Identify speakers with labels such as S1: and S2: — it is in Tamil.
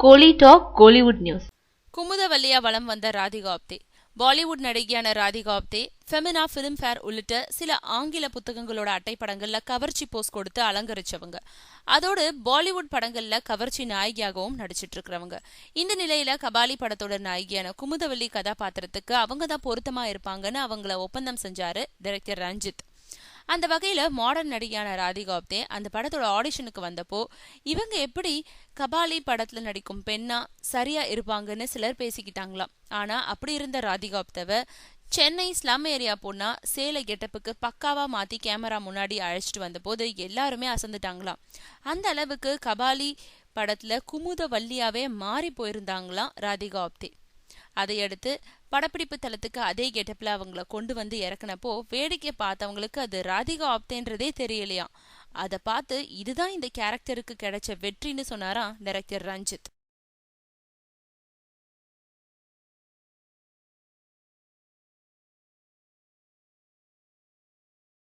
S1: கோலி டாக் கோலிவுட் நியூஸ்.
S2: குமுதவல்லியா வலம் வந்த ராதிகா ஆப்தே. பாலிவுட் நடிகையான ராதிகா ஆப்தே ஃபெமினா ஃபிலிம்ஃபேர் உள்ளிட்ட சில ஆங்கில புத்தகங்களோட அட்டைப்படங்கள்ல கவர்ச்சி போஸ் கொடுத்து அலங்கரிச்சவங்க. அதோடு பாலிவுட் படங்கள்ல கவர்ச்சி நாயகியாகவும் நடிச்சிட்டு இருக்கிறவங்க. இந்த நிலையில கபாலி படத்தோட நாயகியான குமுதவல்லி கதாபாத்திரத்துக்கு அவங்க தான் பொருத்தமா இருப்பாங்கன்னு அவங்கள ஒப்பந்தம் செஞ்சாரு டைரக்டர் ரஞ்சித். அந்த வகையில மாடர்ன் நடிகையான ராதிகா ஆப்தே அந்த படத்தோட ஆடிஷனுக்கு வந்தப்போ இவங்க எப்படி கபாலி படத்துல நடிக்கும் பெண்ணா சரியா இருப்பாங்கன்னு சிலர் பேசிக்கிட்டாங்களாம். ஆனா அப்படி இருந்த ராதிகா ஆப்தேவை சென்னை ஸ்லம் ஏரியா பொண்ணா சேலை கெட்டப்புக்கு பக்காவா மாத்தி கேமரா முன்னாடி அழைச்சிட்டு வந்த போது எல்லாருமே அசந்துட்டாங்களாம். அந்த அளவுக்கு கபாலி படத்துல குமுதவல்லியாவே மாறி போயிருந்தாங்களாம் ராதிகா ஆப்தே. அதையடுத்து படப்பிடிப்பு தளத்துக்கு அதே கெட்டப்ல அவங்கள கொண்டு வந்து இறக்குனப்போ வேடிக்கை பார்த்தவங்களுக்கு அது ராதிகா ஆப்தேன்றதே தெரியலையாம். அதை பார்த்து இதுதான் இந்த கேரக்டருக்கு கிடைச்ச வெற்றின்னு சொன்னாராம் டைரக்டர் ரஞ்சித்.